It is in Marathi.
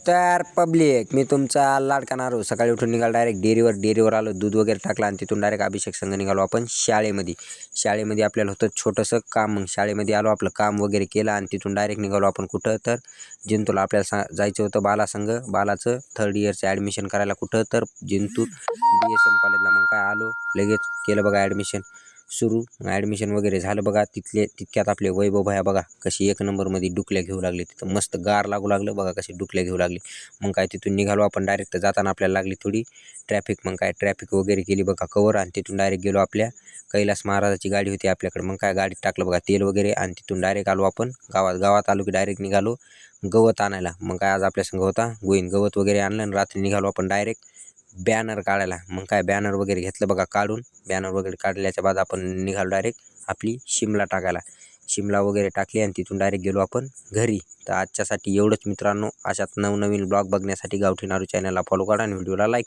तर पब्लिक मी तुमचा लाडका नारू सकाळी उठून निघालो डायरेक्ट डेअरीवर आलो, दूध वगैरे टाकलं आणि तिथून डायरेक्ट अभिषेक संघ निघालो आपण शाळेमध्ये आपल्याला होतं छोटंसं काम. मग शाळेमध्ये आलो, आपलं काम वगैरे केलं आणि तिथून डायरेक्ट निघालो आपण कुठं तर जिंतूरला. आपल्याला जायचं होतं बालाचं 3rd इयरचं ॲडमिशन करायला. कुठं तर जिंतूर BSM कॉलेजला. मग काय आलो, लगेच केलं बघा ॲडमिशन सुरू. ॲडमिशन वगैरे झालं बघा. तितक्यात आपले वैभव भैया बघा कशी 1 नंबरमध्ये डुकल्या घेऊ लागले. तिथं मस्त गार लागू लागलं बघा, कशी डुकल्या घेऊ लागली. मग काय तिथून निघालो आपण डायरेक्ट. जाताना आपल्याला लागली थोडी ट्रॅफिक. मग काय ट्रॅफिक वगैरे केली बघा कवर आणि तिथून डायरेक्ट गेलो आपल्या कैलास महाराजाची गाडी होती आपल्याकडे. मग काय गाडीत टाकलं बघा तेल वगैरे आणि तिथून डायरेक्ट आलो आपण गावात आलो की डायरेक्ट निघालो गवत आणायला. मग काय आज आपल्या संग होता गोविंद. गवत वगैरे आणलं आणि रात्री निघालो आपण डायरेक्ट बॅनर काढायला. मग काय बॅनर वगैरे घेतलं बघा काढून. बॅनर वगैरे काढल्याच्या बाद आपण निघालो डायरेक्ट आपली शिमला टाकायला. शिमला वगैरे टाकली आणि तिथून डायरेक्ट गेलो आपण घरी. तर आजच्यासाठी एवढंच मित्रांनो. अशात नवनवीन ब्लॉग बघण्यासाठी गावठी नारू चॅनलला फॉलो करा आणि व्हिडिओला लाईक